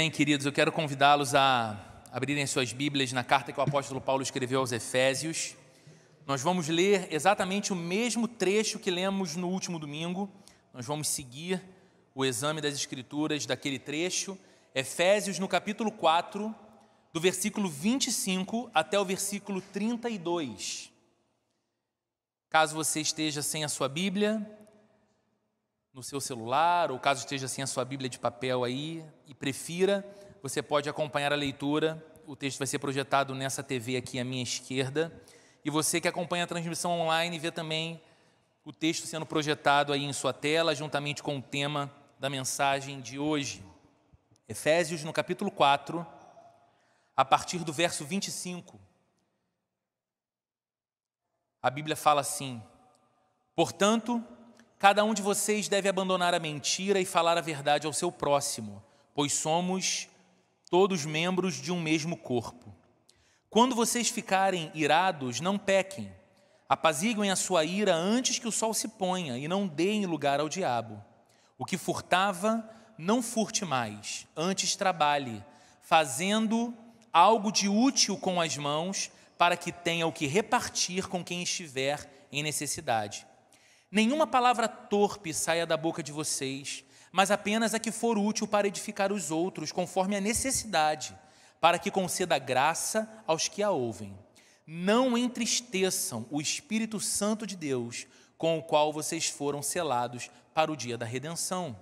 bem, queridos, eu quero convidá-los a abrirem suas Bíblias na carta que o apóstolo Paulo escreveu aos Efésios. Nós vamos ler exatamente o mesmo trecho que lemos no último domingo. Nós vamos seguir o exame das Escrituras daquele trecho. Efésios, no capítulo 4, do versículo 25 até o versículo 32. Caso você esteja sem a sua Bíblia no seu celular, ou caso esteja sem a sua Bíblia de papel aí e prefira, você pode acompanhar a leitura. O texto vai ser projetado nessa TV aqui à minha esquerda. E você que acompanha a transmissão online vê também o texto sendo projetado aí em sua tela, juntamente com o tema da mensagem de hoje. Efésios, no capítulo 4, a partir do verso 25. A Bíblia fala assim: portanto, cada um de vocês deve abandonar a mentira e falar a verdade ao seu próximo, pois somos todos membros de um mesmo corpo. Quando vocês ficarem irados, não pequem. Apaziguem a sua ira antes que o sol se ponha e não deem lugar ao diabo. O que furtava, não furte mais, antes trabalhe, fazendo algo de útil com as mãos, para que tenha o que repartir com quem estiver em necessidade. Nenhuma palavra torpe saia da boca de vocês, mas apenas a que for útil para edificar os outros, conforme a necessidade, para que conceda graça aos que a ouvem. Não entristeçam o Espírito Santo de Deus, com o qual vocês foram selados para o dia da redenção.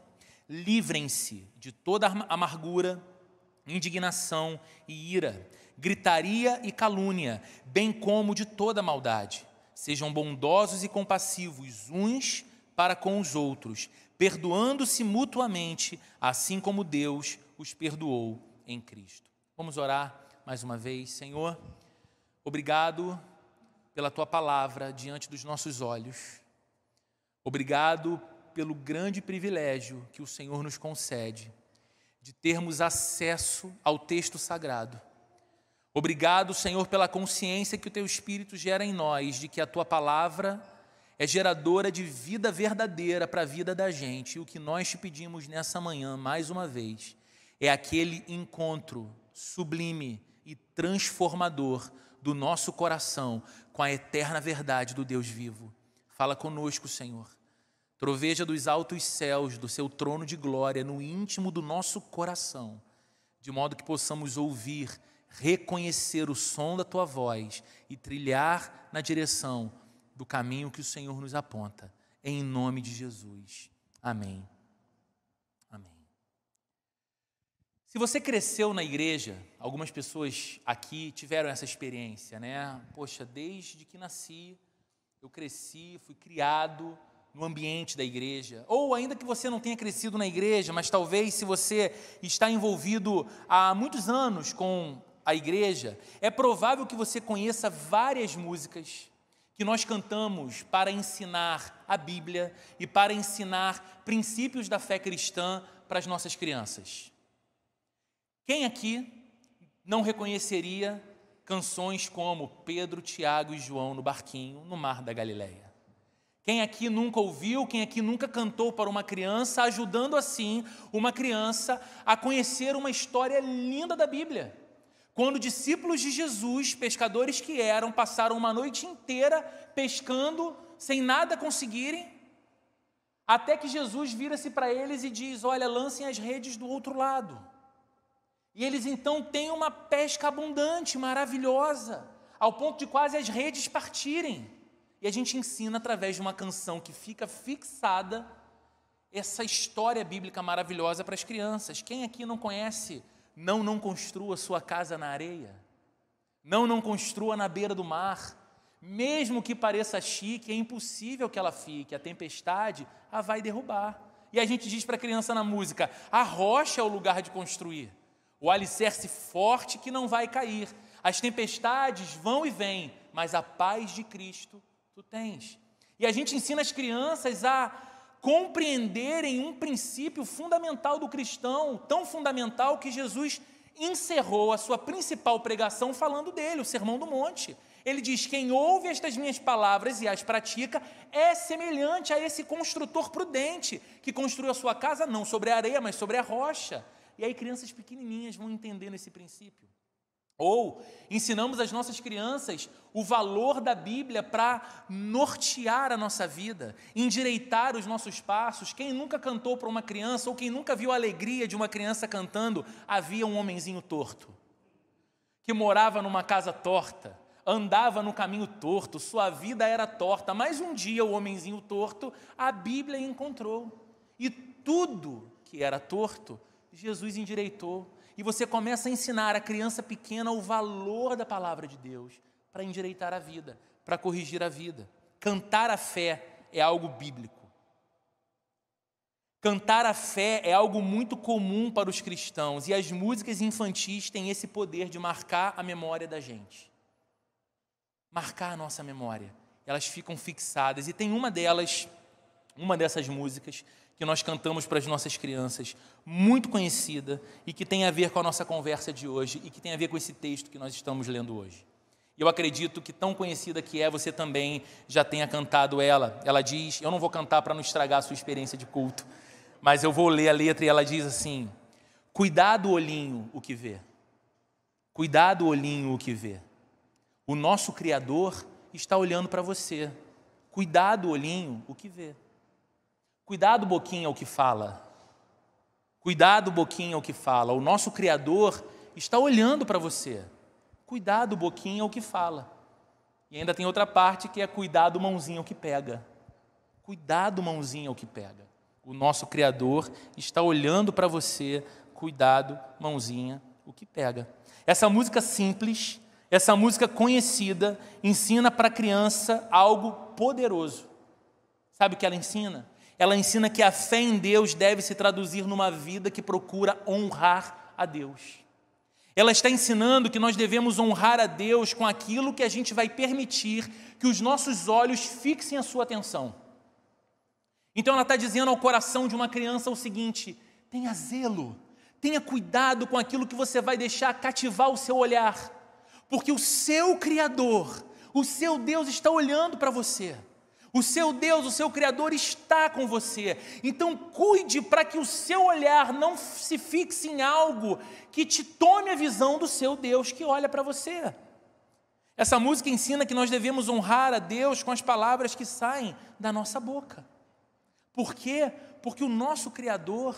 Livrem-se de toda amargura, indignação e ira, gritaria e calúnia, bem como de toda maldade. Sejam bondosos e compassivos uns para com os outros, perdoando-se mutuamente, assim como Deus os perdoou em Cristo. Vamos orar mais uma vez. Senhor, obrigado pela Tua palavra diante dos nossos olhos. Obrigado pelo grande privilégio que o Senhor nos concede de termos acesso ao texto sagrado. Obrigado, Senhor, pela consciência que o Teu Espírito gera em nós, de que a Tua palavra é geradora de vida verdadeira para a vida da gente. E o que nós te pedimos nessa manhã, mais uma vez, é aquele encontro sublime e transformador do nosso coração com a eterna verdade do Deus vivo. Fala conosco, Senhor. Troveja dos altos céus, do seu trono de glória, no íntimo do nosso coração, de modo que possamos ouvir, reconhecer o som da Tua voz e trilhar na direção do caminho que o Senhor nos aponta. Em nome de Jesus. Amém. Amém. Se você cresceu na igreja, algumas pessoas aqui tiveram essa experiência, né? Poxa, desde que nasci, eu cresci, fui criado no ambiente da igreja. Ou ainda que você não tenha crescido na igreja, mas talvez se você está envolvido há muitos anos com a igreja, é provável que você conheça várias músicas que nós cantamos para ensinar a Bíblia e para ensinar princípios da fé cristã para as nossas crianças. Quem aqui não reconheceria canções como Pedro, Tiago e João no barquinho no mar da Galileia? Quem aqui nunca ouviu, quem aqui nunca cantou para uma criança, ajudando assim uma criança a conhecer uma história linda da Bíblia? Quando discípulos de Jesus, pescadores que eram, passaram uma noite inteira pescando, sem nada conseguirem, até que Jesus vira-se para eles e diz: olha, lancem as redes do outro lado. E eles então têm uma pesca abundante, maravilhosa, ao ponto de quase as redes partirem. E a gente ensina através de uma canção que fica fixada essa história bíblica maravilhosa para as crianças. Quem aqui não conhece Não construa sua casa na areia? Não construa na beira do mar. Mesmo que pareça chique, é impossível que ela fique. A tempestade a vai derrubar. E a gente diz para a criança na música: a rocha é o lugar de construir, o alicerce forte que não vai cair. As tempestades vão e vêm, mas a paz de Cristo tu tens. E a gente ensina as crianças a compreenderem um princípio fundamental do cristão, tão fundamental que Jesus encerrou a sua principal pregação falando dele, o Sermão do Monte. Ele diz: quem ouve estas minhas palavras e as pratica é semelhante a esse construtor prudente, que construiu a sua casa não sobre a areia, mas sobre a rocha. E aí crianças pequenininhas vão entendendo esse princípio. Ou ensinamos às nossas crianças o valor da Bíblia para nortear a nossa vida, endireitar os nossos passos. Quem nunca cantou para uma criança, ou quem nunca viu a alegria de uma criança cantando, havia um homenzinho torto, que morava numa casa torta, andava no caminho torto, sua vida era torta, mas um dia o homenzinho torto, a Bíblia encontrou. E tudo que era torto, Jesus endireitou. E você começa a ensinar a criança pequena o valor da palavra de Deus para endireitar a vida, para corrigir a vida. Cantar a fé é algo bíblico. Cantar a fé é algo muito comum para os cristãos, e as músicas infantis têm esse poder de marcar a memória da gente. Marcar a nossa memória. Elas ficam fixadas, e tem uma dessas músicas que nós cantamos para as nossas crianças, muito conhecida e que tem a ver com a nossa conversa de hoje e que tem a ver com esse texto que nós estamos lendo hoje. E eu acredito que tão conhecida que é, você também já tenha cantado ela. Ela diz, eu não vou cantar para não estragar a sua experiência de culto, mas eu vou ler a letra e ela diz assim: cuidado olhinho o que vê, cuidado olhinho o que vê, o nosso Criador está olhando para você, cuidado olhinho o que vê. Cuidado, boquinha, o que fala. Cuidado, boquinha, o que fala. O nosso Criador está olhando para você. Cuidado, boquinha, o que fala. E ainda tem outra parte que é cuidado, mãozinha, o que pega. Cuidado, mãozinha, o que pega. O nosso Criador está olhando para você. Cuidado, mãozinha, o que pega. Essa música simples, essa música conhecida, ensina para a criança algo poderoso. Sabe o que ela ensina? Ela ensina que a fé em Deus deve se traduzir numa vida que procura honrar a Deus. Ela está ensinando que nós devemos honrar a Deus com aquilo que a gente vai permitir que os nossos olhos fixem a sua atenção. Então ela está dizendo ao coração de uma criança o seguinte: tenha zelo, tenha cuidado com aquilo que você vai deixar cativar o seu olhar, porque o seu Criador, o seu Deus está olhando para você. O seu Deus, o seu Criador está com você. Então cuide para que o seu olhar não se fixe em algo que te tome a visão do seu Deus que olha para você. Essa música ensina que nós devemos honrar a Deus com as palavras que saem da nossa boca. Por quê? Porque o nosso Criador,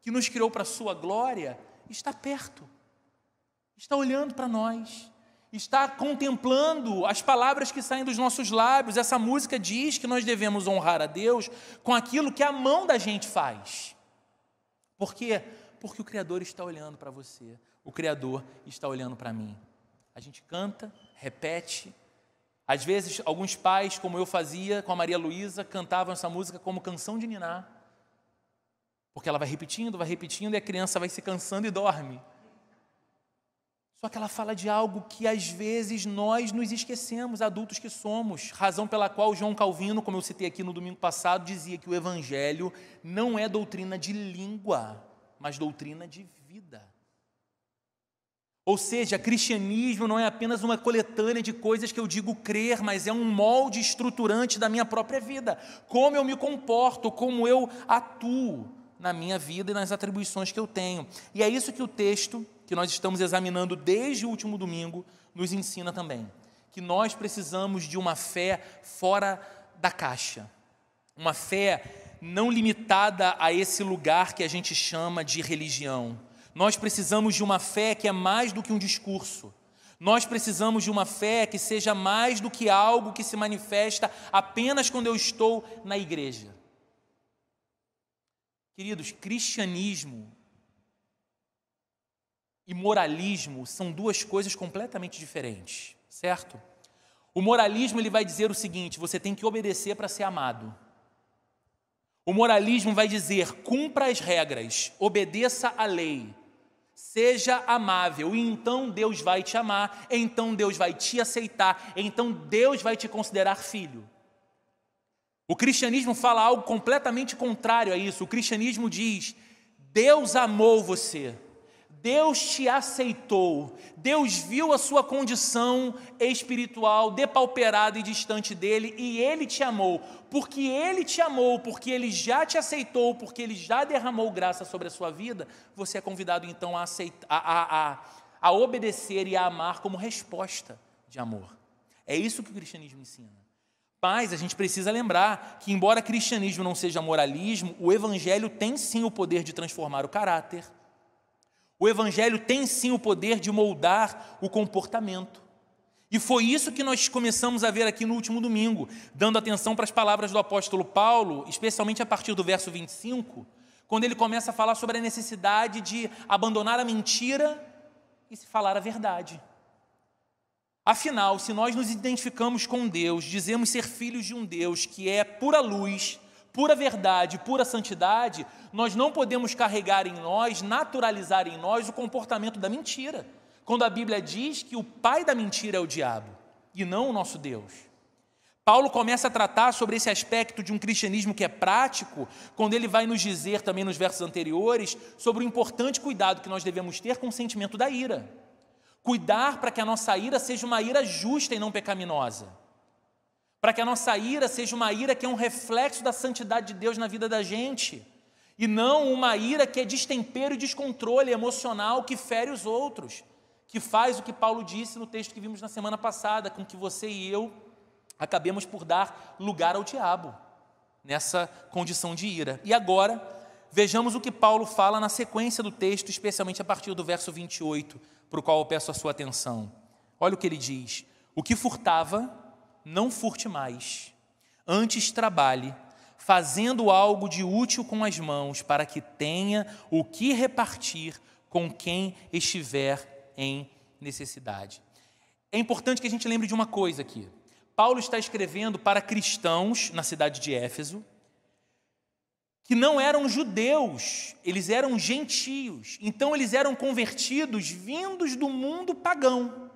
que nos criou para a sua glória, está perto, está olhando para nós, está contemplando as palavras que saem dos nossos lábios. Essa música diz que nós devemos honrar a Deus com aquilo que a mão da gente faz. Por quê? Porque o Criador está olhando para você, o Criador está olhando para mim. A gente canta, repete. Às vezes, alguns pais, como eu fazia com a Maria Luísa, cantavam essa música como canção de niná, porque ela vai repetindo e a criança vai se cansando e dorme. Só que ela fala de algo que às vezes nós nos esquecemos, adultos que somos, razão pela qual João Calvino, como eu citei aqui no domingo passado, dizia que o Evangelho não é doutrina de língua, mas doutrina de vida. Ou seja, cristianismo não é apenas uma coletânea de coisas que eu digo crer, mas é um molde estruturante da minha própria vida, como eu me comporto, como eu atuo na minha vida e nas atribuições que eu tenho. E é isso que o texto que nós estamos examinando desde o último domingo nos ensina também, que nós precisamos de uma fé fora da caixa, uma fé não limitada a esse lugar que a gente chama de religião. Nós precisamos de uma fé que é mais do que um discurso. Nós precisamos de uma fé que seja mais do que algo que se manifesta apenas quando eu estou na igreja. Queridos, cristianismo e moralismo são duas coisas completamente diferentes, certo? O moralismo ele vai dizer o seguinte: você tem que obedecer para ser amado. O moralismo vai dizer: cumpra as regras, obedeça à lei, seja amável, e então Deus vai te amar, então Deus vai te aceitar, então Deus vai te considerar filho. O cristianismo fala algo completamente contrário a isso. O cristianismo diz: Deus amou você, Deus te aceitou, Deus viu a sua condição espiritual depauperada e distante dele, e Ele te amou, porque Ele já te aceitou, porque Ele já derramou graça sobre a sua vida. Você é convidado então a obedecer e a amar como resposta de amor. É isso que o cristianismo ensina. Mas a gente precisa lembrar que, embora cristianismo não seja moralismo, o evangelho tem sim o poder de transformar o caráter. O evangelho tem sim o poder de moldar o comportamento. E foi isso que nós começamos a ver aqui no último domingo, dando atenção para as palavras do apóstolo Paulo, especialmente a partir do verso 25, quando ele começa a falar sobre a necessidade de abandonar a mentira e se falar a verdade. Afinal, se nós nos identificamos com Deus, dizemos ser filhos de um Deus que é pura luz, pura verdade, pura santidade, nós não podemos carregar em nós, naturalizar em nós o comportamento da mentira, quando a Bíblia diz que o pai da mentira é o diabo, e não o nosso Deus. Paulo começa a tratar sobre esse aspecto de um cristianismo que é prático, quando ele vai nos dizer também nos versos anteriores, sobre o importante cuidado que nós devemos ter com o sentimento da ira. Cuidar para que a nossa ira seja uma ira justa e não pecaminosa. Para que a nossa ira seja uma ira que é um reflexo da santidade de Deus na vida da gente, e não uma ira que é destempero e descontrole emocional que fere os outros, que faz o que Paulo disse no texto que vimos na semana passada, com que você e eu acabemos por dar lugar ao diabo, nessa condição de ira. E agora, vejamos o que Paulo fala na sequência do texto, especialmente a partir do verso 28, para o qual eu peço a sua atenção. Olha o que ele diz: o que furtava, não furte mais, antes trabalhe, fazendo algo de útil com as mãos, para que tenha o que repartir com quem estiver em necessidade. É importante que a gente lembre de uma coisa aqui. Paulo está escrevendo para cristãos na cidade de Éfeso, que não eram judeus, eles eram gentios, então eles eram convertidos vindos do mundo pagão.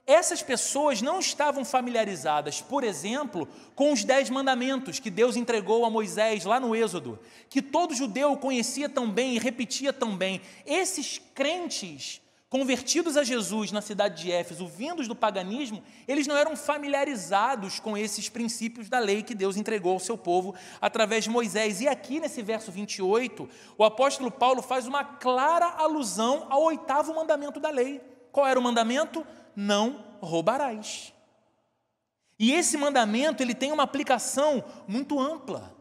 Essas pessoas não estavam familiarizadas, por exemplo, com os 10 mandamentos que Deus entregou a Moisés lá no Êxodo, que todo judeu conhecia tão bem e repetia tão bem. Esses crentes convertidos a Jesus na cidade de Éfeso, vindos do paganismo, eles não eram familiarizados com esses princípios da lei que Deus entregou ao seu povo através de Moisés. E aqui nesse verso 28, o apóstolo Paulo faz uma clara alusão ao 8º mandamento da lei. Qual era o mandamento? Não roubarás. E esse mandamento ele tem uma aplicação muito ampla,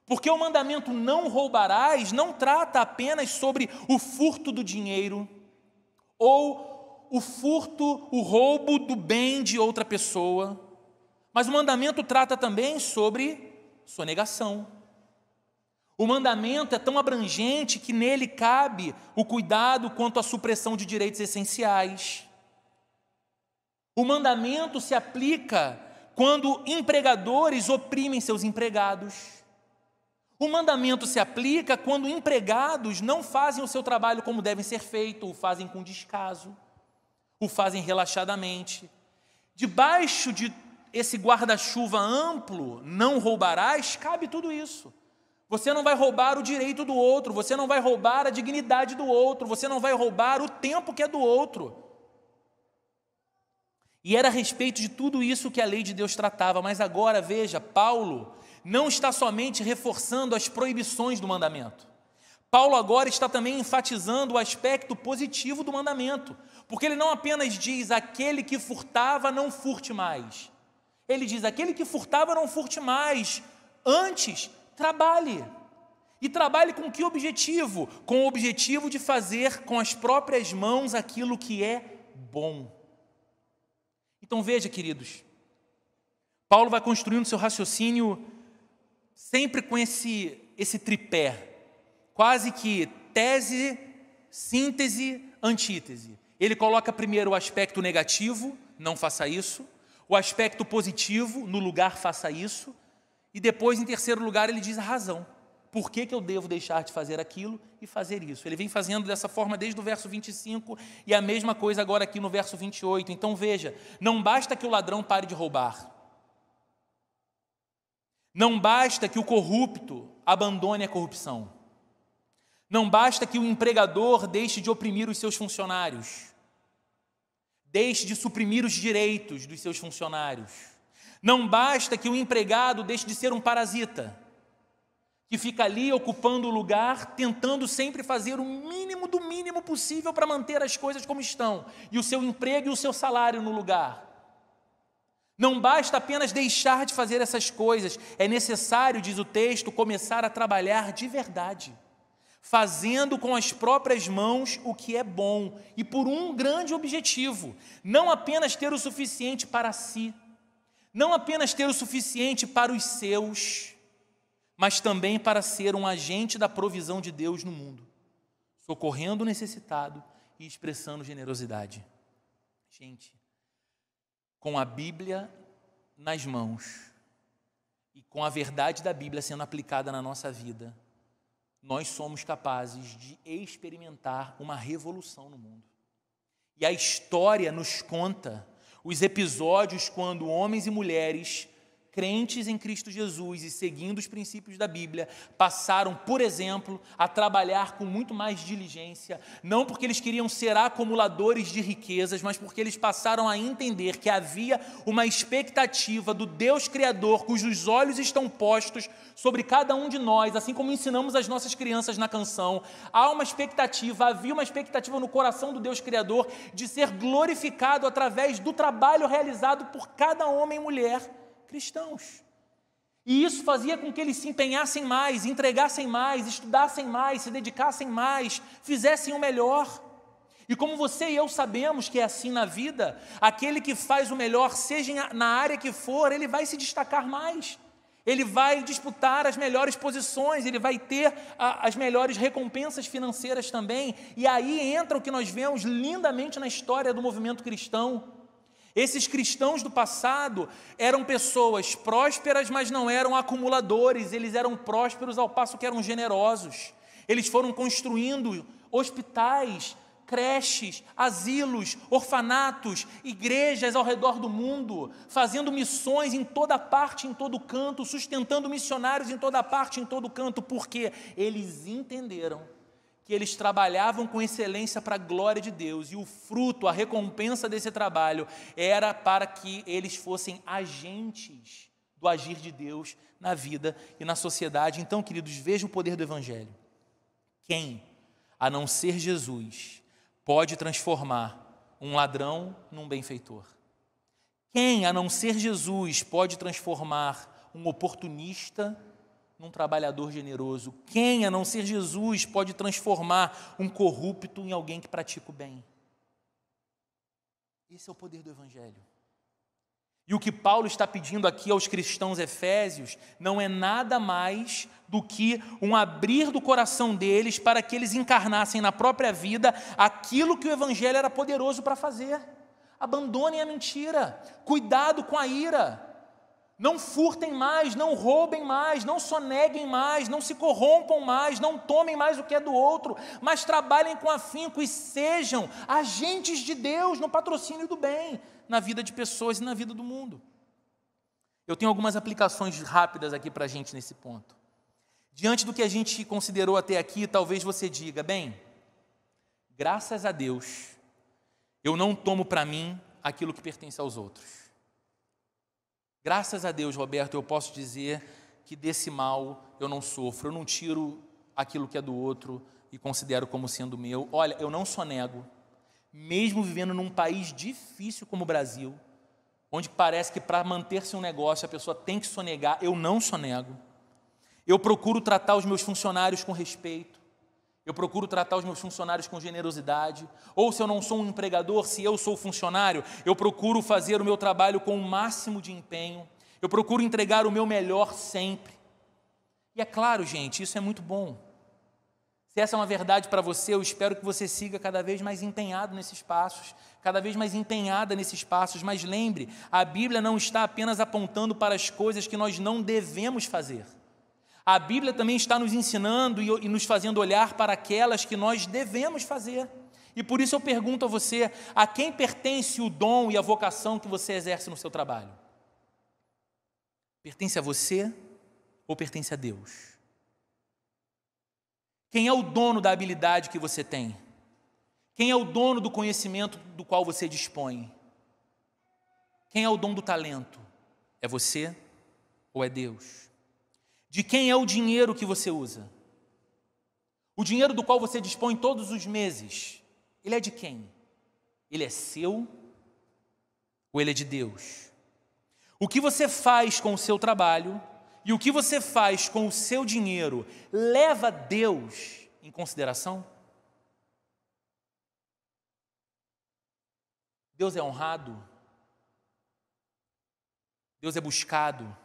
porque o mandamento não roubarás não trata apenas sobre o furto do dinheiro, ou o furto, o roubo do bem de outra pessoa, mas o mandamento trata também sobre sonegação. O mandamento é tão abrangente que nele cabe o cuidado quanto à supressão de direitos essenciais. O mandamento se aplica quando empregadores oprimem seus empregados. O mandamento se aplica quando empregados não fazem o seu trabalho como deve ser feito, o fazem com descaso, o fazem relaxadamente. Debaixo de esse guarda-chuva amplo, não roubarás, cabe tudo isso. Você não vai roubar o direito do outro, você não vai roubar a dignidade do outro, você não vai roubar o tempo que é do outro. E era a respeito de tudo isso que a lei de Deus tratava, mas agora, veja, Paulo não está somente reforçando as proibições do mandamento. Paulo agora está também enfatizando o aspecto positivo do mandamento, porque ele não apenas diz, aquele que furtava não furte mais. Ele diz, aquele que furtava não furte mais, antes trabalhe. E trabalhe com que objetivo? Com o objetivo de fazer com as próprias mãos aquilo que é bom. Então veja, queridos, Paulo vai construindo seu raciocínio sempre com esse tripé, quase que tese, síntese, antítese. Ele coloca primeiro o aspecto negativo, não faça isso, o aspecto positivo, no lugar faça isso, e depois, em terceiro lugar, ele diz a razão. Por que eu devo deixar de fazer aquilo e fazer isso? Ele vem fazendo dessa forma desde o verso 25 e a mesma coisa agora aqui no verso 28. Então veja, não basta que o ladrão pare de roubar. Não basta que o corrupto abandone a corrupção. Não basta que o empregador deixe de oprimir os seus funcionários, deixe de suprimir os direitos dos seus funcionários. Não basta que o empregado deixe de ser um parasita, que fica ali ocupando o lugar, tentando sempre fazer o mínimo do mínimo possível para manter as coisas como estão, e o seu emprego e o seu salário no lugar. Não basta apenas deixar de fazer essas coisas, é necessário, diz o texto, começar a trabalhar de verdade, fazendo com as próprias mãos o que é bom, e por um grande objetivo: não apenas ter o suficiente para si, não apenas ter o suficiente para os seus, mas também para ser um agente da provisão de Deus no mundo, socorrendo o necessitado e expressando generosidade. Gente, com a Bíblia nas mãos e com a verdade da Bíblia sendo aplicada na nossa vida, nós somos capazes de experimentar uma revolução no mundo. E a história nos conta os episódios quando homens e mulheres crentes em Cristo Jesus e seguindo os princípios da Bíblia, passaram, por exemplo, a trabalhar com muito mais diligência, não porque eles queriam ser acumuladores de riquezas, mas porque eles passaram a entender que havia uma expectativa do Deus Criador, cujos olhos estão postos sobre cada um de nós, assim como ensinamos as nossas crianças na canção. Havia uma expectativa no coração do Deus Criador de ser glorificado através do trabalho realizado por cada homem e mulher cristãos. E isso fazia com que eles se empenhassem mais, entregassem mais, estudassem mais, se dedicassem mais, fizessem o melhor. E como você e eu sabemos que é assim na vida, aquele que faz o melhor, seja na área que for, ele vai se destacar mais. Ele vai disputar as melhores posições, ele vai ter as melhores recompensas financeiras também. E aí entra o que nós vemos lindamente na história do movimento cristão. Esses cristãos do passado eram pessoas prósperas, mas não eram acumuladores, eles eram prósperos ao passo que eram generosos. Eles foram construindo hospitais, creches, asilos, orfanatos, igrejas ao redor do mundo, fazendo missões em toda parte, em todo canto, sustentando missionários em toda parte, em todo canto, porque eles entenderam que eles trabalhavam com excelência para a glória de Deus, e o fruto, a recompensa desse trabalho era para que eles fossem agentes do agir de Deus na vida e na sociedade. Então, queridos, vejam o poder do Evangelho. Quem, a não ser Jesus, pode transformar um ladrão num benfeitor? Quem, a não ser Jesus, pode transformar um oportunista num trabalhador generoso? Quem, a não ser Jesus, pode transformar um corrupto em alguém que pratica o bem? Esse é o poder do Evangelho. E o que Paulo está pedindo aqui aos cristãos efésios não é nada mais do que um abrir do coração deles para que eles encarnassem na própria vida aquilo que o Evangelho era poderoso para fazer. Abandonem a mentira, cuidado com a ira. Não furtem mais, não roubem mais, não soneguem mais, não se corrompam mais, não tomem mais o que é do outro, mas trabalhem com afinco e sejam agentes de Deus no patrocínio do bem, na vida de pessoas e na vida do mundo. Eu tenho algumas aplicações rápidas aqui para a gente nesse ponto. Diante do que a gente considerou até aqui, talvez você diga: bem, graças a Deus, eu não tomo para mim aquilo que pertence aos outros. Graças a Deus, Roberto, eu posso dizer que desse mal eu não sofro, eu não tiro aquilo que é do outro e considero como sendo meu. Olha, eu não sonego, mesmo vivendo num país difícil como o Brasil, onde parece que para manter-se um negócio a pessoa tem que sonegar, eu não sonego. Eu procuro tratar os meus funcionários com respeito, eu procuro tratar os meus funcionários com generosidade, ou se eu não sou um empregador, se eu sou funcionário, eu procuro fazer o meu trabalho com o máximo de empenho, eu procuro entregar o meu melhor sempre. E é claro, gente, isso é muito bom. Se essa é uma verdade para você, eu espero que você siga cada vez mais empenhado nesses passos, cada vez mais empenhada nesses passos, mas lembre, a Bíblia não está apenas apontando para as coisas que nós não devemos fazer. A Bíblia também está nos ensinando e nos fazendo olhar para aquelas que nós devemos fazer. E por isso eu pergunto a você: a quem pertence o dom e a vocação que você exerce no seu trabalho? Pertence a você ou pertence a Deus? Quem é o dono da habilidade que você tem? Quem é o dono do conhecimento do qual você dispõe? Quem é o dono do talento? É você ou é Deus? De quem é o dinheiro que você usa? O dinheiro do qual você dispõe todos os meses, ele é de quem? Ele é seu ou ele é de Deus? O que você faz com o seu trabalho e o que você faz com o seu dinheiro leva Deus em consideração? Deus é honrado? Deus é buscado?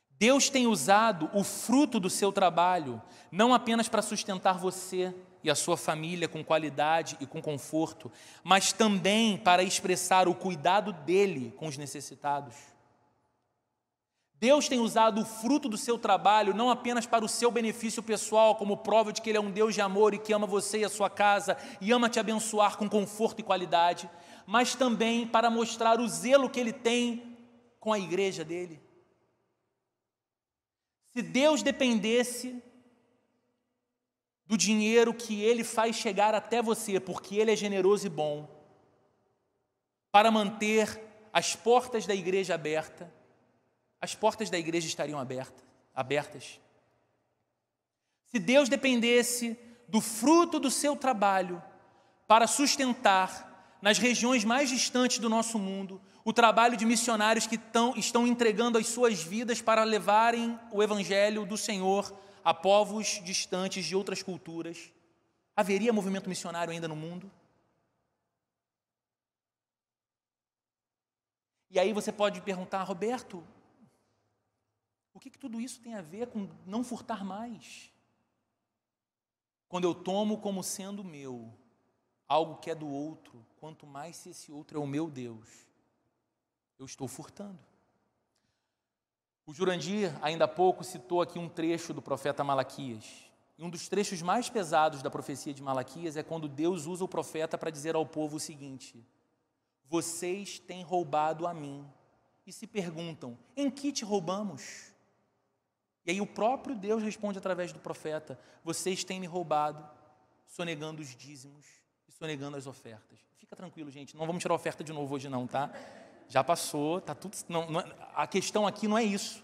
Deus tem usado o fruto do seu trabalho não apenas para sustentar você e a sua família com qualidade e com conforto, mas também para expressar o cuidado dele com os necessitados. Deus tem usado o fruto do seu trabalho não apenas para o seu benefício pessoal, como prova de que Ele é um Deus de amor e que ama você e a sua casa e ama te abençoar com conforto e qualidade, mas também para mostrar o zelo que Ele tem com a igreja dele. Se Deus dependesse do dinheiro que Ele faz chegar até você, porque Ele é generoso e bom, para manter as portas da igreja abertas, as portas da igreja estariam abertas. Se Deus dependesse do fruto do seu trabalho para sustentar nas regiões mais distantes do nosso mundo o trabalho de missionários que estão entregando as suas vidas para levarem o evangelho do Senhor a povos distantes de outras culturas, haveria movimento missionário ainda no mundo? E aí você pode perguntar, Roberto, o que tudo isso tem a ver com não furtar mais? Quando eu tomo como sendo meu algo que é do outro, quanto mais se esse outro é o meu Deus, eu estou furtando. O Jurandir, ainda há pouco, citou aqui um trecho do profeta Malaquias. E um dos trechos mais pesados da profecia de Malaquias é quando Deus usa o profeta para dizer ao povo o seguinte: vocês têm roubado a mim. E se perguntam, em que te roubamos? E aí o próprio Deus responde através do profeta: vocês têm me roubado, sonegando os dízimos e sonegando as ofertas. Fica tranquilo, gente, não vamos tirar a oferta de novo hoje não, tá? Já passou, tá tudo. Não, a questão aqui não é isso.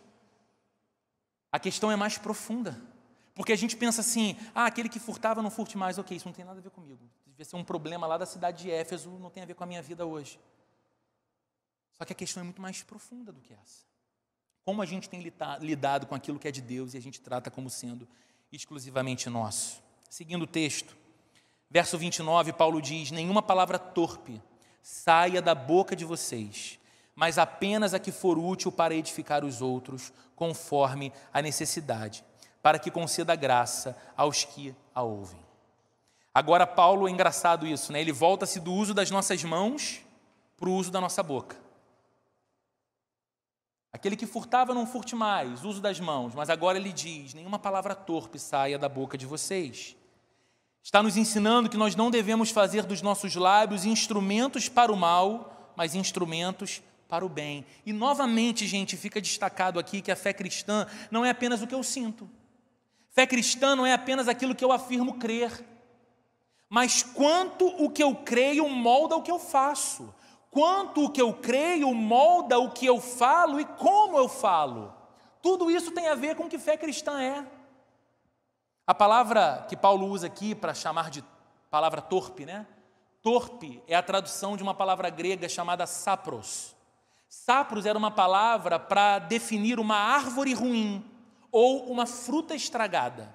A questão é mais profunda. Porque a gente pensa assim, aquele que furtava não furte mais, ok, isso não tem nada a ver comigo. Devia ser um problema lá da cidade de Éfeso, não tem a ver com a minha vida hoje. Só que a questão é muito mais profunda do que essa. Como a gente tem lidado com aquilo que é de Deus e a gente trata como sendo exclusivamente nosso. Seguindo o texto, verso 29, Paulo diz: nenhuma palavra torpe saia da boca de vocês, mas apenas a que for útil para edificar os outros, conforme a necessidade, para que conceda graça aos que a ouvem. Agora Paulo, é engraçado isso, né? Ele volta-se do uso das nossas mãos para o uso da nossa boca. Aquele que furtava não furte mais, uso das mãos, mas agora ele diz: nenhuma palavra torpe saia da boca de vocês. Está nos ensinando que nós não devemos fazer dos nossos lábios instrumentos para o mal, mas instrumentos para o bem. E novamente, gente, fica destacado aqui que a fé cristã não é apenas o que eu sinto. Fé cristã não é apenas aquilo que eu afirmo crer, mas quanto o que eu creio molda o que eu faço. Quanto o que eu creio molda o que eu falo e como eu falo. Tudo isso tem a ver com o que fé cristã é. A palavra que Paulo usa aqui para chamar de palavra torpe, né? Torpe é a tradução de uma palavra grega chamada sapros. Sapros era uma palavra para definir uma árvore ruim ou uma fruta estragada.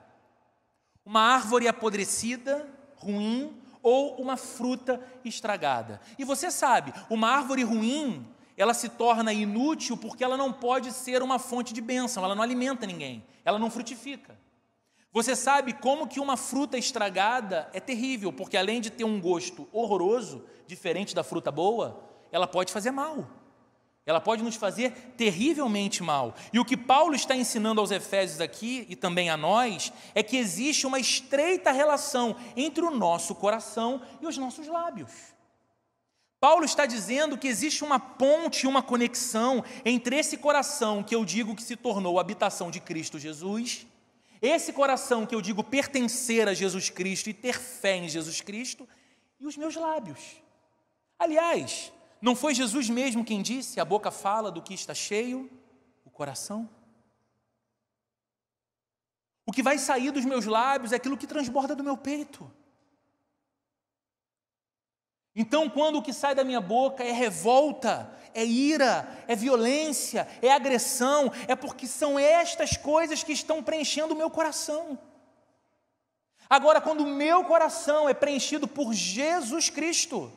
Uma árvore apodrecida, ruim, ou uma fruta estragada. E você sabe, uma árvore ruim, ela se torna inútil porque ela não pode ser uma fonte de bênção, ela não alimenta ninguém, ela não frutifica. Você sabe como que uma fruta estragada é terrível, porque além de ter um gosto horroroso, diferente da fruta boa, ela pode fazer mal. Ela pode nos fazer terrivelmente mal. E o que Paulo está ensinando aos Efésios aqui, e também a nós, é que existe uma estreita relação entre o nosso coração e os nossos lábios. Paulo está dizendo que existe uma ponte, uma conexão entre esse coração que eu digo que se tornou a habitação de Cristo Jesus, Esse coração que eu digo pertencer a Jesus Cristo e ter fé em Jesus Cristo, e os meus lábios. Aliás, não foi Jesus mesmo quem disse: a boca fala do que está cheio, o coração? O que vai sair dos meus lábios é aquilo que transborda do meu peito. Então, quando o que sai da minha boca é revolta, é ira, é violência, é agressão, é porque são estas coisas que estão preenchendo o meu coração. Agora, quando o meu coração é preenchido por Jesus Cristo,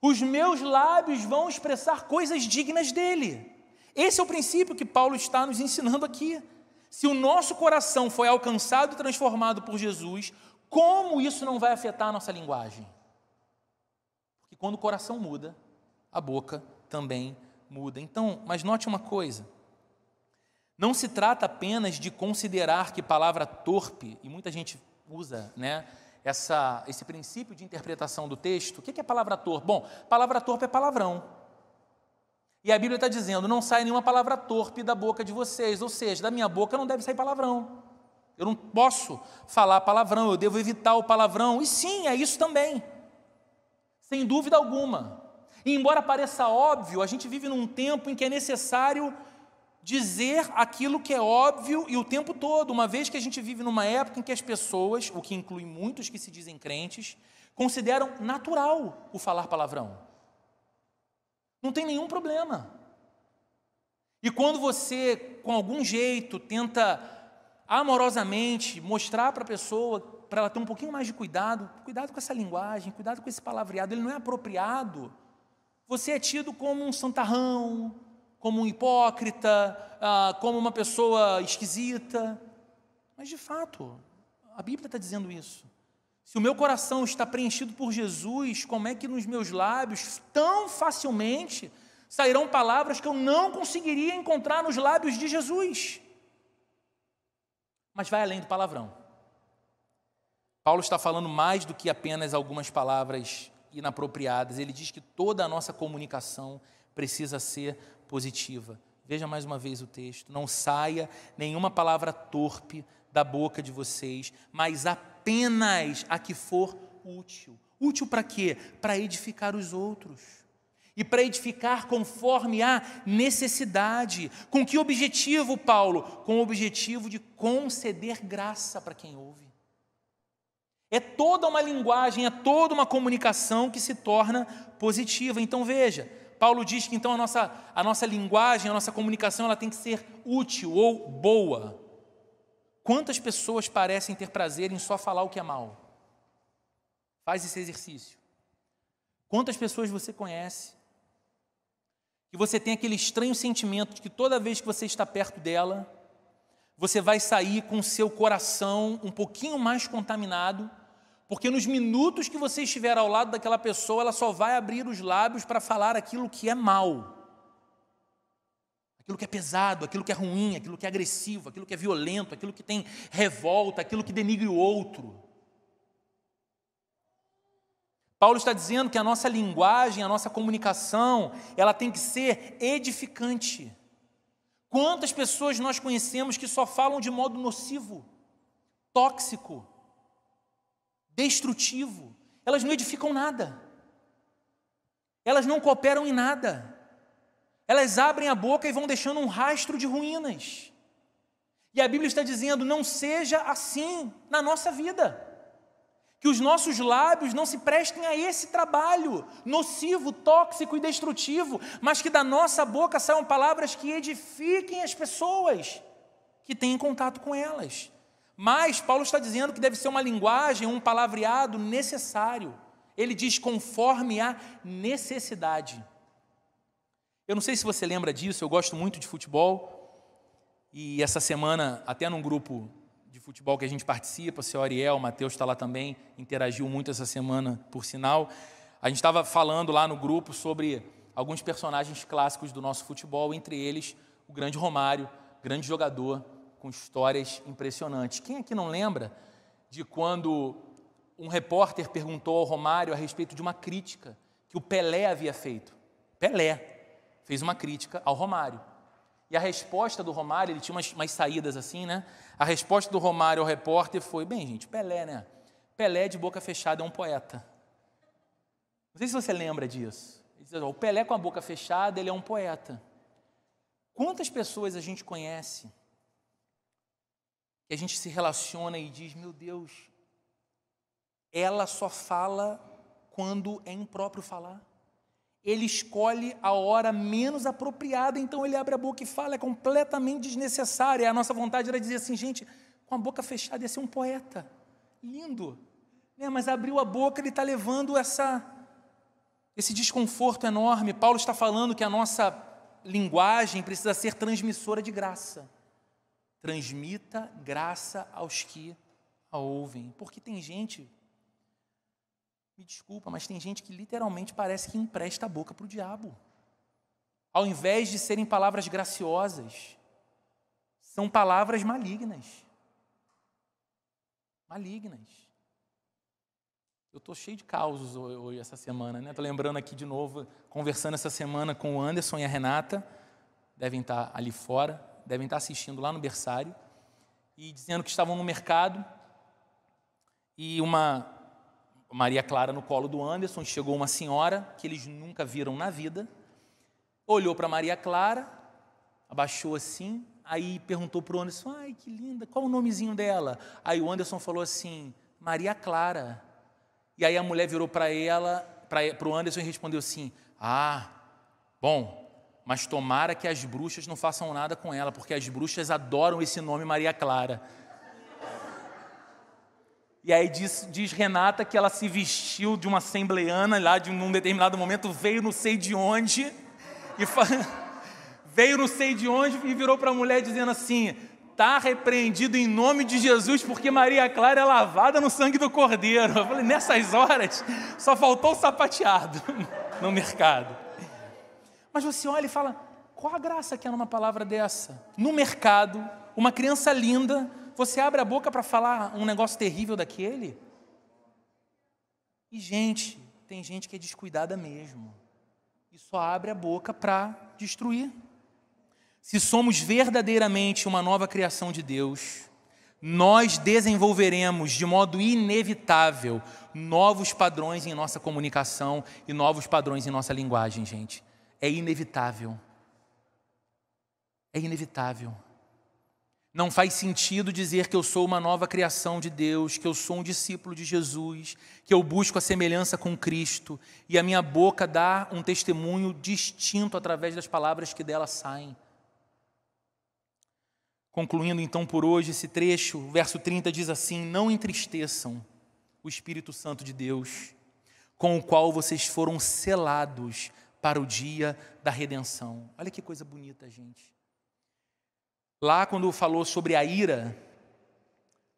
os meus lábios vão expressar coisas dignas dele. Esse é o princípio que Paulo está nos ensinando aqui. Se o nosso coração foi alcançado e transformado por Jesus, como isso não vai afetar a nossa linguagem? Porque quando o coração muda, a boca também muda. Então, mas note uma coisa, não se trata apenas de considerar que palavra torpe, e muita gente usa, esse princípio de interpretação do texto. O que é palavra torpe? Bom, palavra torpe é palavrão. E a Bíblia está dizendo: não sai nenhuma palavra torpe da boca de vocês, ou seja, da minha boca não deve sair palavrão. Eu não posso falar palavrão, eu devo evitar o palavrão. E sim, é isso também, sem dúvida alguma. E embora pareça óbvio, a gente vive num tempo em que é necessário dizer aquilo que é óbvio e o tempo todo, uma vez que a gente vive numa época em que as pessoas, o que inclui muitos que se dizem crentes, consideram natural o falar palavrão. Não tem nenhum problema. E quando você, com algum jeito, tenta amorosamente mostrar para a pessoa, para ela ter um pouquinho mais de cuidado com essa linguagem, cuidado com esse palavreado, ele não é apropriado, você é tido como um santarrão, como um hipócrita, como uma pessoa esquisita. Mas, de fato, a Bíblia está dizendo isso. Se o meu coração está preenchido por Jesus, como é que nos meus lábios, tão facilmente, sairão palavras que eu não conseguiria encontrar nos lábios de Jesus? Mas vai além do palavrão. Paulo está falando mais do que apenas algumas palavras inapropriadas. Ele diz que toda a nossa comunicação precisa ser positiva. Veja mais uma vez o texto. Não saia nenhuma palavra torpe da boca de vocês, mas apenas a que for útil. Útil para quê? Para edificar os outros. E para edificar conforme a necessidade. Com que objetivo, Paulo? Com o objetivo de conceder graça para quem ouve. É toda uma linguagem, é toda uma comunicação que se torna positiva. Então veja, Paulo diz que então a nossa linguagem, a nossa comunicação, ela tem que ser útil ou boa. Quantas pessoas parecem ter prazer em só falar o que é mal? Faz esse exercício. Quantas pessoas você conhece que você tem aquele estranho sentimento de que toda vez que você está perto dela, você vai sair com o seu coração um pouquinho mais contaminado, porque nos minutos que você estiver ao lado daquela pessoa, ela só vai abrir os lábios para falar aquilo que é mal, aquilo que é pesado, aquilo que é ruim, aquilo que é agressivo, aquilo que é violento, aquilo que tem revolta, aquilo que denigre o outro. Paulo está dizendo que a nossa linguagem, a nossa comunicação, ela tem que ser edificante. Quantas pessoas nós conhecemos que só falam de modo nocivo, tóxico, destrutivo? Elas não edificam nada. Elas não cooperam em nada. Elas abrem a boca e vão deixando um rastro de ruínas. E a Bíblia está dizendo: não seja assim na nossa vida. Que os nossos lábios não se prestem a esse trabalho nocivo, tóxico e destrutivo, mas que da nossa boca saiam palavras que edifiquem as pessoas que têm contato com elas. Mas Paulo está dizendo que deve ser uma linguagem, um palavreado necessário. Ele diz conforme a necessidade. Eu não sei se você lembra disso, eu gosto muito de futebol, e essa semana, até num grupo de futebol que a gente participa, o seu Ariel, o Matheus está lá também, interagiu muito essa semana, por sinal. A gente estava falando lá no grupo sobre alguns personagens clássicos do nosso futebol, entre eles o grande Romário, grande jogador, com histórias impressionantes. Quem aqui não lembra de quando um repórter perguntou ao Romário a respeito de uma crítica que o Pelé havia feito? Pelé fez uma crítica ao Romário. E a resposta do Romário, ele tinha umas saídas assim, né? A resposta do Romário ao repórter foi, bem, gente, Pelé, né? Pelé de boca fechada é um poeta. Não sei se você lembra disso. Ele diz, o Pelé com a boca fechada, ele é um poeta. Quantas pessoas a gente conhece que a gente se relaciona e diz, meu Deus, ela só fala quando é impróprio falar. Ele escolhe a hora menos apropriada, então ele abre a boca e fala, é completamente desnecessário. E a nossa vontade era dizer assim, gente, com a boca fechada ia ser um poeta, lindo, né? Mas abriu a boca, ele está levando esse desconforto enorme. Paulo está falando que a nossa linguagem precisa ser transmissora de graça. Transmita graça aos que a ouvem, porque tem gente, me desculpa, mas tem gente que literalmente parece que empresta a boca para o diabo. Ao invés de serem palavras graciosas, são palavras malignas. Malignas. Eu estou cheio de causos hoje, essa semana, né? Estou lembrando aqui de novo, conversando essa semana com o Anderson e a Renata, devem estar ali fora, devem estar assistindo lá no berçário, e dizendo que estavam no mercado, e uma Maria Clara no colo do Anderson, chegou uma senhora que eles nunca viram na vida, olhou para Maria Clara, abaixou assim, aí perguntou para o Anderson, ai que linda, qual o nomezinho dela? Aí o Anderson falou assim, Maria Clara. E aí a mulher virou para o Anderson e respondeu assim, bom, mas tomara que as bruxas não façam nada com ela, porque as bruxas adoram esse nome Maria Clara. E aí diz Renata que ela se vestiu de uma assembleiana lá, num determinado momento, veio não sei de onde, e virou para a mulher dizendo assim, está repreendido em nome de Jesus, porque Maria Clara é lavada no sangue do Cordeiro. Eu falei, nessas horas, só faltou o sapateado no mercado. Mas você olha e fala, qual a graça que é numa palavra dessa? No mercado, uma criança linda, você abre a boca para falar um negócio terrível daquele? E gente, tem gente que é descuidada mesmo, e só abre a boca para destruir. Se somos verdadeiramente uma nova criação de Deus, nós desenvolveremos de modo inevitável novos padrões em nossa comunicação e novos padrões em nossa linguagem, gente. É inevitável. É inevitável. Não faz sentido dizer que eu sou uma nova criação de Deus, que eu sou um discípulo de Jesus, que eu busco a semelhança com Cristo e a minha boca dá um testemunho distinto através das palavras que dela saem. Concluindo então por hoje esse trecho, o verso 30 diz assim, não entristeçam o Espírito Santo de Deus, com o qual vocês foram selados para o dia da redenção. Olha que coisa bonita, gente. Lá quando falou sobre a ira,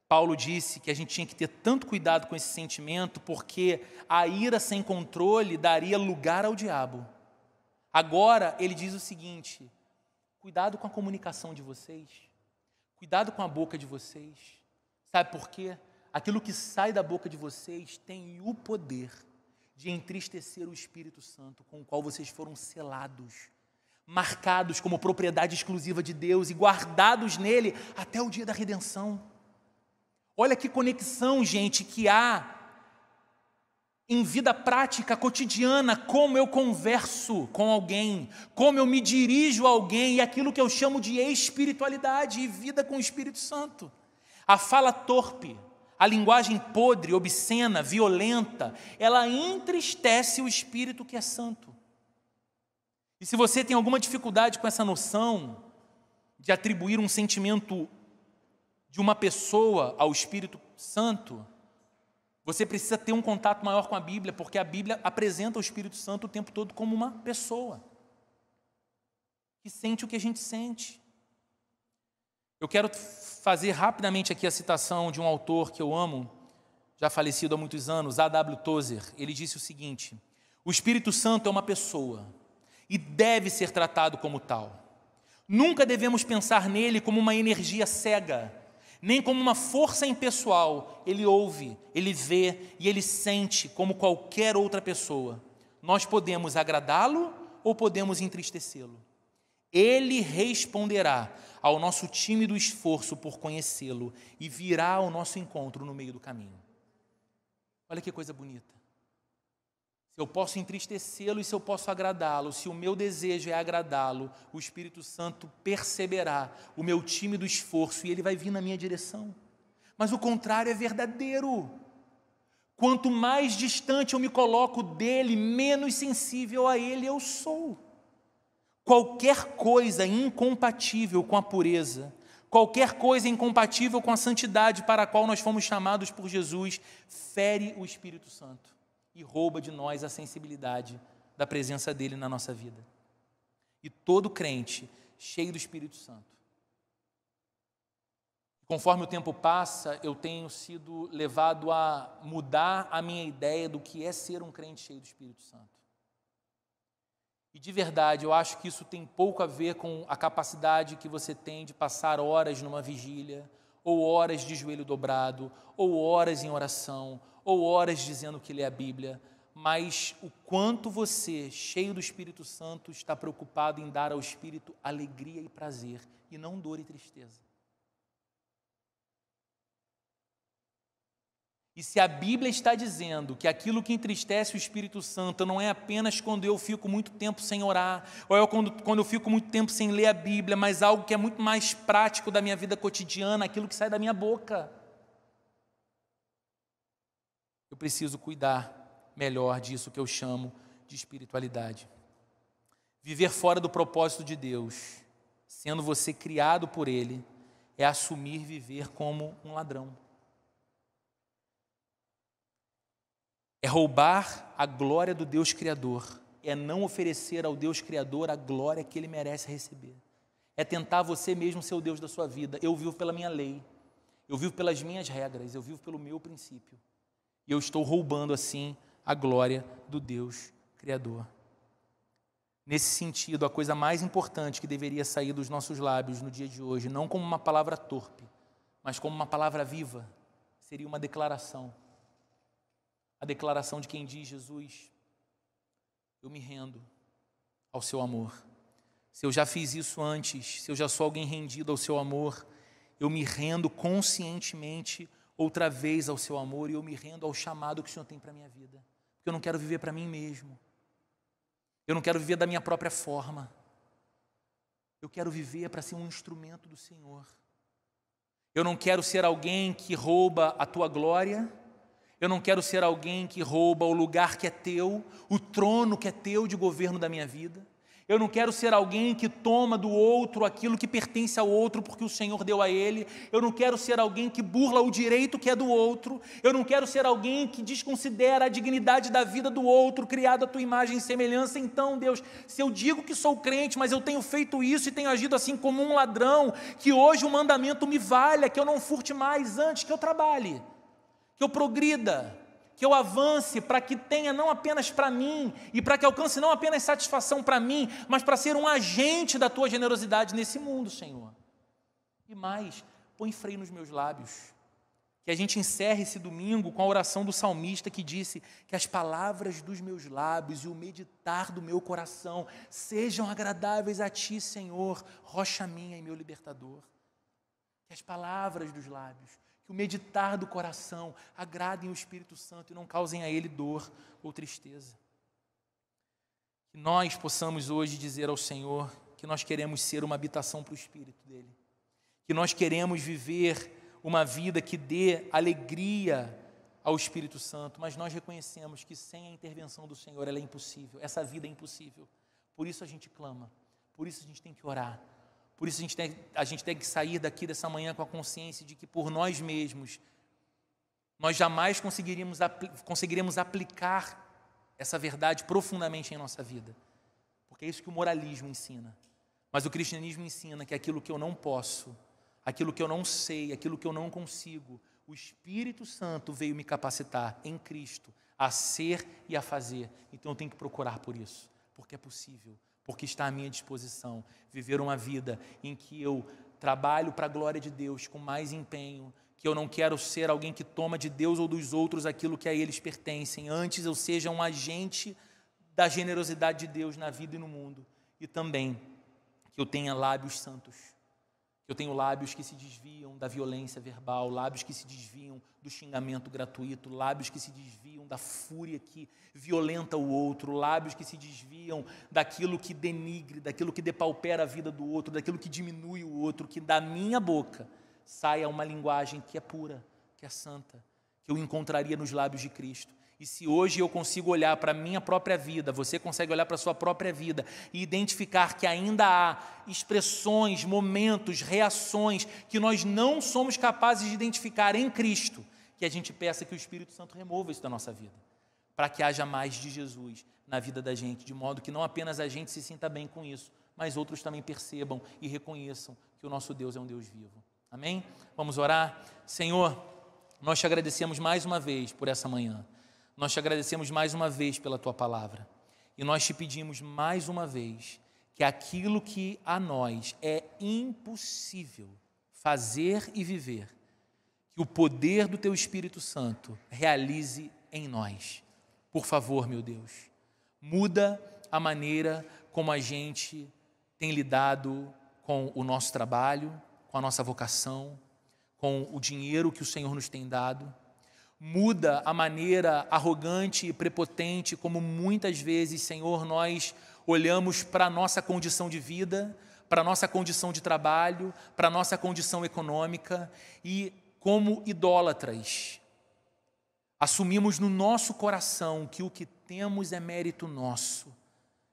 Paulo disse que a gente tinha que ter tanto cuidado com esse sentimento, porque a ira sem controle daria lugar ao diabo. Agora ele diz o seguinte, cuidado com a comunicação de vocês, cuidado com a boca de vocês. Sabe por quê? Aquilo que sai da boca de vocês tem o poder de entristecer o Espírito Santo, com o qual vocês foram selados, marcados como propriedade exclusiva de Deus e guardados nele até o dia da redenção. Olha que conexão, gente, que há em vida prática, cotidiana, como eu converso com alguém, como eu me dirijo a alguém, e aquilo que eu chamo de espiritualidade e vida com o Espírito Santo. A fala torpe, a linguagem podre, obscena, violenta, ela entristece o Espírito que é santo. E se você tem alguma dificuldade com essa noção de atribuir um sentimento de uma pessoa ao Espírito Santo, você precisa ter um contato maior com a Bíblia, porque a Bíblia apresenta o Espírito Santo o tempo todo como uma pessoa que sente o que a gente sente. Eu quero fazer rapidamente aqui a citação de um autor que eu amo, já falecido há muitos anos, A.W. Tozer. Ele disse o seguinte, o Espírito Santo é uma pessoa e deve ser tratado como tal. Nunca devemos pensar nele como uma energia cega, nem como uma força impessoal. Ele ouve, ele vê e ele sente como qualquer outra pessoa. Nós podemos agradá-lo ou podemos entristecê-lo. Ele responderá ao nosso tímido esforço por conhecê-lo e virá ao nosso encontro no meio do caminho. Olha que coisa bonita. Se eu posso entristecê-lo e se eu posso agradá-lo, se o meu desejo é agradá-lo, o Espírito Santo perceberá o meu tímido esforço e ele vai vir na minha direção. Mas o contrário é verdadeiro. Quanto mais distante eu me coloco dele, menos sensível a ele eu sou. Qualquer coisa incompatível com a pureza, qualquer coisa incompatível com a santidade para a qual nós fomos chamados por Jesus, fere o Espírito Santo e rouba de nós a sensibilidade da presença dele na nossa vida. E todo crente cheio do Espírito Santo, conforme o tempo passa, eu tenho sido levado a mudar a minha ideia do que é ser um crente cheio do Espírito Santo. E de verdade, eu acho que isso tem pouco a ver com a capacidade que você tem de passar horas numa vigília, ou horas de joelho dobrado, ou horas em oração, ou horas dizendo que lê a Bíblia, mas o quanto você, cheio do Espírito Santo, está preocupado em dar ao Espírito alegria e prazer, e não dor e tristeza. E se a Bíblia está dizendo que aquilo que entristece o Espírito Santo não é apenas quando eu fico muito tempo sem orar, ou é quando eu fico muito tempo sem ler a Bíblia, mas algo que é muito mais prático da minha vida cotidiana, aquilo que sai da minha boca. Eu preciso cuidar melhor disso que eu chamo de espiritualidade. Viver fora do propósito de Deus, sendo você criado por Ele, é assumir viver como um ladrão. É roubar a glória do Deus Criador, é não oferecer ao Deus Criador a glória que Ele merece receber. É tentar você mesmo ser o Deus da sua vida. Eu vivo pela minha lei, eu vivo pelas minhas regras, eu vivo pelo meu princípio. E eu estou roubando assim a glória do Deus Criador. Nesse sentido, a coisa mais importante que deveria sair dos nossos lábios no dia de hoje, não como uma palavra torpe, mas como uma palavra viva, seria uma declaração. A declaração de quem diz: Jesus, eu me rendo ao seu amor. Se eu já fiz isso antes, se eu já sou alguém rendido ao seu amor, eu me rendo conscientemente outra vez ao seu amor e eu me rendo ao chamado que o Senhor tem para a minha vida. Porque eu não quero viver para mim mesmo. Eu não quero viver da minha própria forma. Eu quero viver para ser um instrumento do Senhor. Eu não quero ser alguém que rouba a tua glória. Eu não quero ser alguém que rouba o lugar que é teu, o trono que é teu de governo da minha vida. Eu não quero ser alguém que toma do outro aquilo que pertence ao outro porque o Senhor deu a ele. Eu não quero ser alguém que burla o direito que é do outro. Eu não quero ser alguém que desconsidera a dignidade da vida do outro, criado à tua imagem e semelhança. Então, Deus, se eu digo que sou crente, mas eu tenho feito isso e tenho agido assim como um ladrão, que hoje o mandamento me valha, que eu não furte mais antes que eu trabalhe, que eu progrida, que eu avance para que tenha não apenas para mim e para que alcance não apenas satisfação para mim, mas para ser um agente da tua generosidade nesse mundo, Senhor. E mais, põe freio nos meus lábios. Que a gente encerre esse domingo com a oração do salmista que disse que as palavras dos meus lábios e o meditar do meu coração sejam agradáveis a ti, Senhor, rocha minha e meu libertador. Que as palavras dos lábios, que o meditar do coração agradem o Espírito Santo e não causem a ele dor ou tristeza. Que nós possamos hoje dizer ao Senhor que nós queremos ser uma habitação para o Espírito dele. Que nós queremos viver uma vida que dê alegria ao Espírito Santo, mas nós reconhecemos que sem a intervenção do Senhor ela é impossível, essa vida é impossível. Por isso a gente clama, por isso a gente tem que orar. Por isso a gente tem que sair daqui dessa manhã com a consciência de que por nós mesmos, nós jamais conseguiríamos aplicar essa verdade profundamente em nossa vida. Porque é isso que o moralismo ensina. Mas o cristianismo ensina que aquilo que eu não posso, aquilo que eu não sei, aquilo que eu não consigo, o Espírito Santo veio me capacitar em Cristo a ser e a fazer. Então eu tenho que procurar por isso, porque é possível. Porque está à minha disposição viver uma vida em que eu trabalho para a glória de Deus com mais empenho, que eu não quero ser alguém que toma de Deus ou dos outros aquilo que a eles pertencem, antes eu seja um agente da generosidade de Deus na vida e no mundo, e também que eu tenha lábios santos, que eu tenho lábios que se desviam da violência verbal, lábios que se desviam do xingamento gratuito, lábios que se desviam da fúria que violenta o outro, lábios que se desviam daquilo que denigre, daquilo que depaupera a vida do outro, daquilo que diminui o outro, que da minha boca saia uma linguagem que é pura, que é santa, que eu encontraria nos lábios de Cristo. E se hoje eu consigo olhar para a minha própria vida, você consegue olhar para a sua própria vida e identificar que ainda há expressões, momentos, reações que nós não somos capazes de identificar em Cristo, que a gente peça que o Espírito Santo remova isso da nossa vida, para que haja mais de Jesus na vida da gente, de modo que não apenas a gente se sinta bem com isso, mas outros também percebam e reconheçam que o nosso Deus é um Deus vivo. Amém? Vamos orar? Senhor, nós te agradecemos mais uma vez por essa manhã. Nós te agradecemos mais uma vez pela Tua palavra. E nós te pedimos mais uma vez que aquilo que a nós é impossível fazer e viver, que o poder do Teu Espírito Santo realize em nós. Por favor, meu Deus, muda a maneira como a gente tem lidado com o nosso trabalho, com a nossa vocação, com o dinheiro que o Senhor nos tem dado. Muda a maneira arrogante e prepotente como muitas vezes, Senhor, nós olhamos para a nossa condição de vida, para a nossa condição de trabalho, para a nossa condição econômica e, como idólatras, assumimos no nosso coração que o que temos é mérito nosso,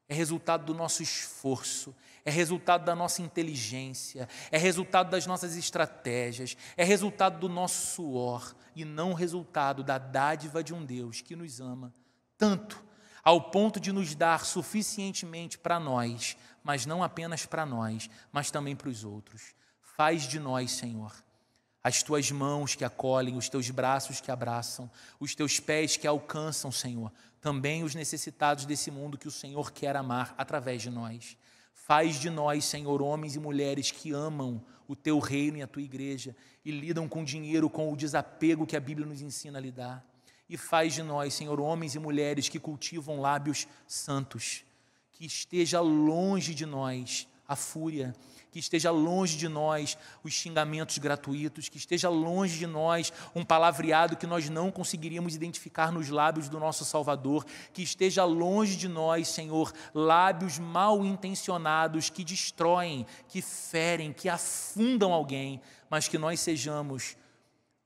é resultado do nosso esforço, é resultado da nossa inteligência, é resultado das nossas estratégias, é resultado do nosso suor e não resultado da dádiva de um Deus que nos ama tanto, ao ponto de nos dar suficientemente para nós, mas não apenas para nós, mas também para os outros. Faz de nós, Senhor, as Tuas mãos que acolhem, os Teus braços que abraçam, os Teus pés que alcançam, Senhor, também os necessitados desse mundo que o Senhor quer amar através de nós. Faz de nós, Senhor, homens e mulheres que amam o Teu reino e a Tua igreja e lidam com dinheiro, com o desapego que a Bíblia nos ensina a lidar. E faz de nós, Senhor, homens e mulheres que cultivam lábios santos, que esteja longe de nós a fúria, que esteja longe de nós os xingamentos gratuitos, que esteja longe de nós um palavreado que nós não conseguiríamos identificar nos lábios do nosso Salvador, que esteja longe de nós, Senhor, lábios mal intencionados que destroem, que ferem, que afundam alguém, mas que nós sejamos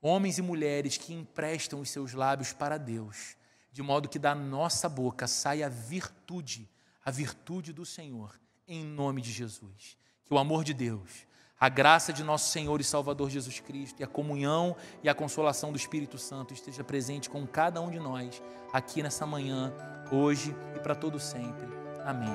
homens e mulheres que emprestam os seus lábios para Deus, de modo que da nossa boca saia a virtude do Senhor, em nome de Jesus. Que o amor de Deus, a graça de nosso Senhor e Salvador Jesus Cristo e a comunhão e a consolação do Espírito Santo esteja presente com cada um de nós aqui nessa manhã, hoje e para todo sempre. Amém.